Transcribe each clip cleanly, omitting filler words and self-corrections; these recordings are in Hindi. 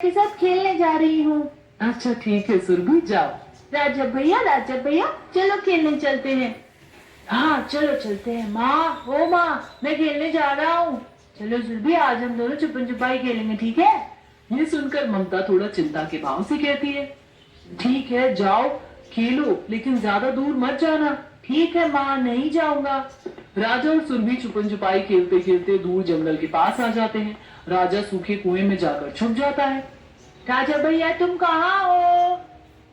के साथ खेलने जा रही हूँ। अच्छा ठीक है सुरभि, जाओ। राजा भैया चलो खेलने चलते हैं। हाँ चलो चलते हैं। माँ, ओ माँ, मैं खेलने जा रहा हूँ। चलो सुरभि, आज हम दोनों छुपन छुपाई खेलेंगे, ठीक है? ये सुनकर ममता थोड़ा चिंता के भाव से कहती है, ठीक है जाओ खेलो, लेकिन ज्यादा दूर मत जाना। ठीक है माँ, नहीं जाऊंगा। राजा और सुरभि छुपन छुपाई खेलते खेलते दूर जंगल के पास आ जाते हैं। राजा सूखे कुएं में जाकर छुप जाता है। राजा भैया, तुम कहाँ हो?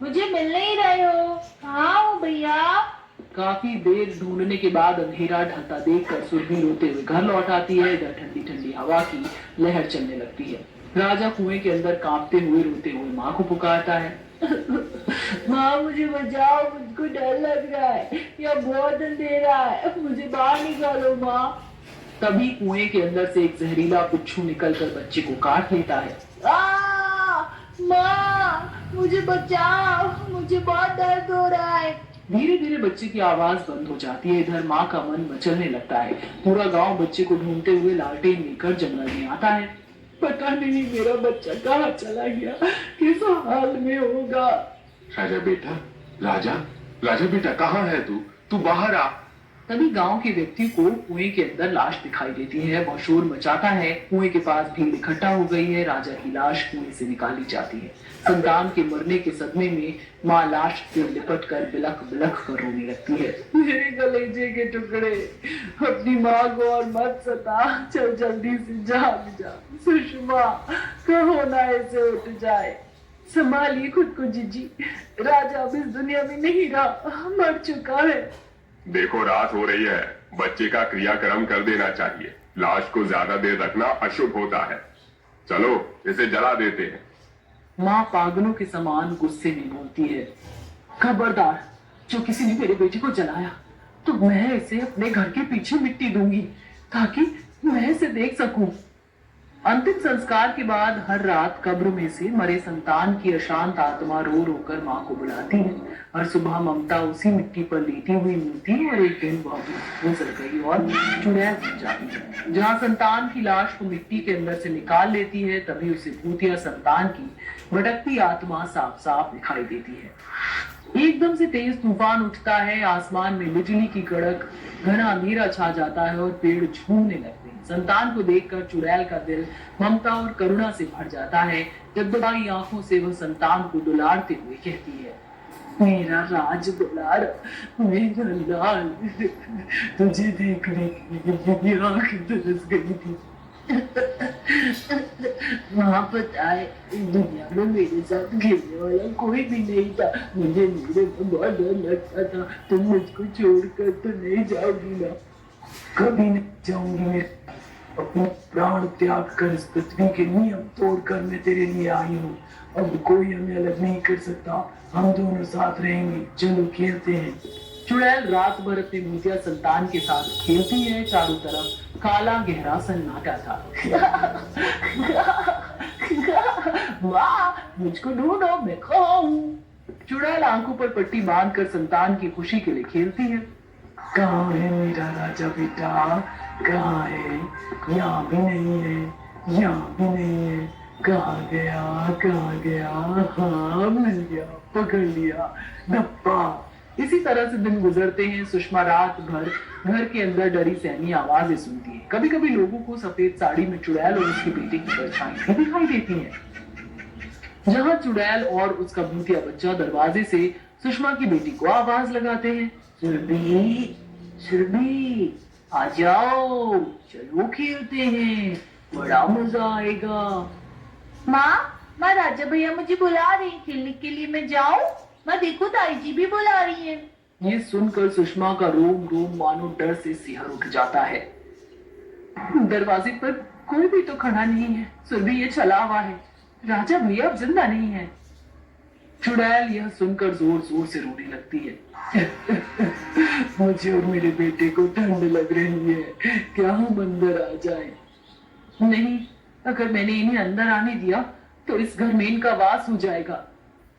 मुझे मिल नहीं रहे हो। कहाँ हो भैया? काफी देर ढूंढने के बाद अंधेरा ढलता देखकर सुरभि रोते हुए घर लौट आती है। इधर ठंडी ठंडी हवा की लहर चलने लगती है। राजा कुएं के अंदर कांपते हुए रोते हुए माँ को पुकारता है, माँ मुझे बचाओ, मुझको डर लग रहा है, यह बहुत अंधेरा है, मुझे बाहर निकालो माँ। तभी कुएं के अंदर से एक जहरीला बिच्छू निकलकर बच्चे को काट लेता है। माँ मुझे बचाओ, मुझे बहुत दर्द हो रहा है। धीरे धीरे बच्चे की आवाज बंद हो जाती है। इधर माँ का मन मचलने लगता है। पूरा गांव बच्चे को ढूंढते हुए लालटेन लेकर जंगल में आता है। पता नहीं मेरा बच्चा कहाँ चला गया, किस हाल में होगा। राजा बेटा, राजा राजा बेटा, कहाँ है तू? तू बाहर आ। तभी गांव के व्यक्ति को कुएं के अंदर लाश दिखाई देती है। वह शोर मचाता है। कुएं के पास भीड़ इकट्ठा हो गई है। राजा की लाश कुएं से निकाली जाती है। संतान के मरने के सदमे में माँ लाश से लिपट कर बिलख बिलख कर रोने लगती है। मेरे कलेजे के टुकड़े, अपनी माँ को और मत सता, चल जल्दी से जाग जा। सुषमा, कहो ना ऐसे उठ जाए। संभालिए खुद को जीजी, राजा अब इस दुनिया में नहीं रहा, मर चुका है। देखो रात हो रही है, बच्चे का क्रियाक्रम कर देना चाहिए। लाश को ज्यादा देर रखना अशुभ होता है। चलो इसे जला देते हैं। माँ पागलों के समान गुस्से में बोलती है, खबरदार, जो किसी ने मेरे बेटे को जलाया तो मैं इसे अपने घर के पीछे मिट्टी दूंगी ताकि मैं इसे देख सकूं। अंतिम संस्कार के बाद हर रात कब्र में से मरे संतान की अशांत आत्मा रो रो कर माँ को बुलाती है। हर सुबह ममता उसी मिट्टी पर लेटी हुई मिलती है और एक दिन वह गुजर गई और चुड़ैल बन जाती है। जहाँ संतान की लाश को मिट्टी के अंदर से निकाल लेती है, तभी उसे भूतिया संतान की भटकती आत्मा साफ साफ दिखाई देती है। एकदम से तेज तूफान उठता है। आसमान में बिजली की कड़क, घना अंधेरा छा जाता है और पेड़ झूमने लगते हैं। संतान को देखकर चुड़ैल का दिल ममता और करुणा से भर जाता है। जगदगाई आंखों से वह संतान को दुलारते हुए कहती है, मेरा राज दुलार, मेरा लाल, तुझे देखने के लिए आंख तरस गई थी। वहाँ पता है, दुनिया में मेरे साथ खेलने वाला कोई भी नहीं था। मुझे मेरे को बहुत डर लगता था। तुम मुझको छोड़कर तो नहीं जाओगी ना? कभी नहीं जाऊंगी। मैं अपने प्राण त्याग कर इस पृथ्वी के नियम तोड़कर मैं तेरे लिए आई हूँ। अब कोई हमें अलग नहीं कर सकता। हम दोनों साथ रहेंगे। चलो खेलते हैं। चुड़ैल रात भर अपने भूतिया संतान के साथ खेलती है। चारों तरफ काला गहरा सन्नाटा था। वाह, मुझको ढूंढो, मैं खाऊं। चुड़ैल आंखों पर पट्टी बांधकर संतान की खुशी के लिए खेलती है। कहाँ है मेरा राजा बेटा, कहाँ है? यहाँ भी नहीं है, यहाँ भी नहीं है। कहाँ गया, कहाँ गया? हाँ मिल गया, पकड़ लिया, धप्पा। इसी तरह से दिन गुजरते हैं। सुषमा रात भर घर के अंदर डरी सहमी आवाजें सुनती है। कभी कभी लोगों को सफेद साड़ी में चुड़ैल और उसके बेटे की परछाई भी दिखाई देती है। जहाँ चुड़ैल और उसका भूतिया बच्चा दरवाजे से सुषमा की बेटी को आवाज लगाते हैं, सुरभि, सुरभि, आ जाओ, चलो खेलते हैं, बड़ा मजा आएगा। माँ, राजा भैया मुझे बुला रही हैं खेलने के लिए, मैं जाऊं? माँ देखो, ताई जी भी बुला रही है। ये सुनकर सुषमा का रोम रोम मानो डर से सिहर उठ जाता है। दरवाजे पर कोई भी तो खड़ा नहीं है। सुरभि ये छला हुआ है। राजा भैया अब जिंदा नहीं है। चुड़ैल यह सुनकर जोर जोर से रोने लगती है। मुझे और मेरे बेटे को ठंड लग रही है, क्या हम अंदर आ जाएं? नहीं, अगर मैंने इन्हें अंदर आने दिया तो इस घर में इनका वास हो जाएगा।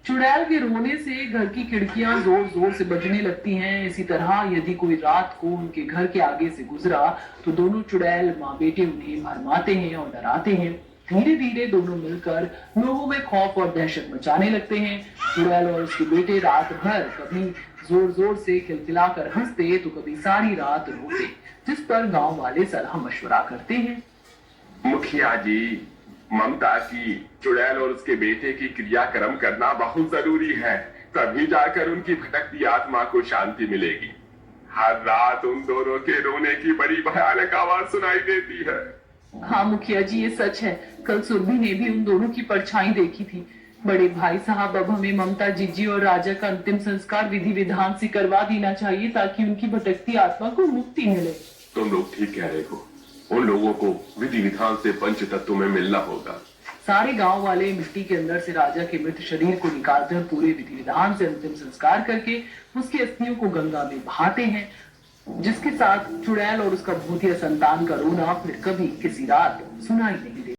चुड़ैल के रोने से घर की खिड़कियां जोर जोर से बजने लगती हैं। इसी तरह यदि कोई रात को उनके घर के आगे से गुजरा तो दोनों चुड़ैल माँ बेटे उन्हें भरमाते हैं और डराते हैं। धीरे धीरे दोनों मिलकर लोगों में खौफ और दहशत मचाने लगते हैं। चुड़ैल और उसके बेटे रात भर कभी जोर जोर से खिलखिलाकर हंसते तो कभी सारी रात रोते, जिस पर गांव वाले सलाह मशवरा करते हैं। मुखिया जी, ममता की चुड़ैल और उसके बेटे की क्रियाक्रम करना बहुत जरूरी है, तभी जाकर उनकी भटकती आत्मा को शांति मिलेगी। हर रात उन दोनों के रोने की बड़ी भयानक आवाज सुनाई देती है। हाँ मुखिया जी, ये सच है। कल सुरभि ने भी उन दोनों की परछाई देखी थी। बड़े भाई साहब, अब हमें ममता जीजी और राजा का अंतिम संस्कार विधि विधान से करवा देना चाहिए ताकि उनकी भटकती आत्मा को मुक्ति मिले। तुम लोग ठीक कह रहे हो, उन लोगों को विधि विधान से पंच तत्व में मिलना होगा। सारे गांव वाले मिट्टी के अंदर से राजा के मृत शरीर को निकालकर पूरे विधि विधान से अंतिम संस्कार करके उसकी अस्थियों को गंगा में बहाते हैं, जिसके साथ चुड़ैल और उसका भूतिया संतान का रोना फिर कभी किसी रात सुनाई नहीं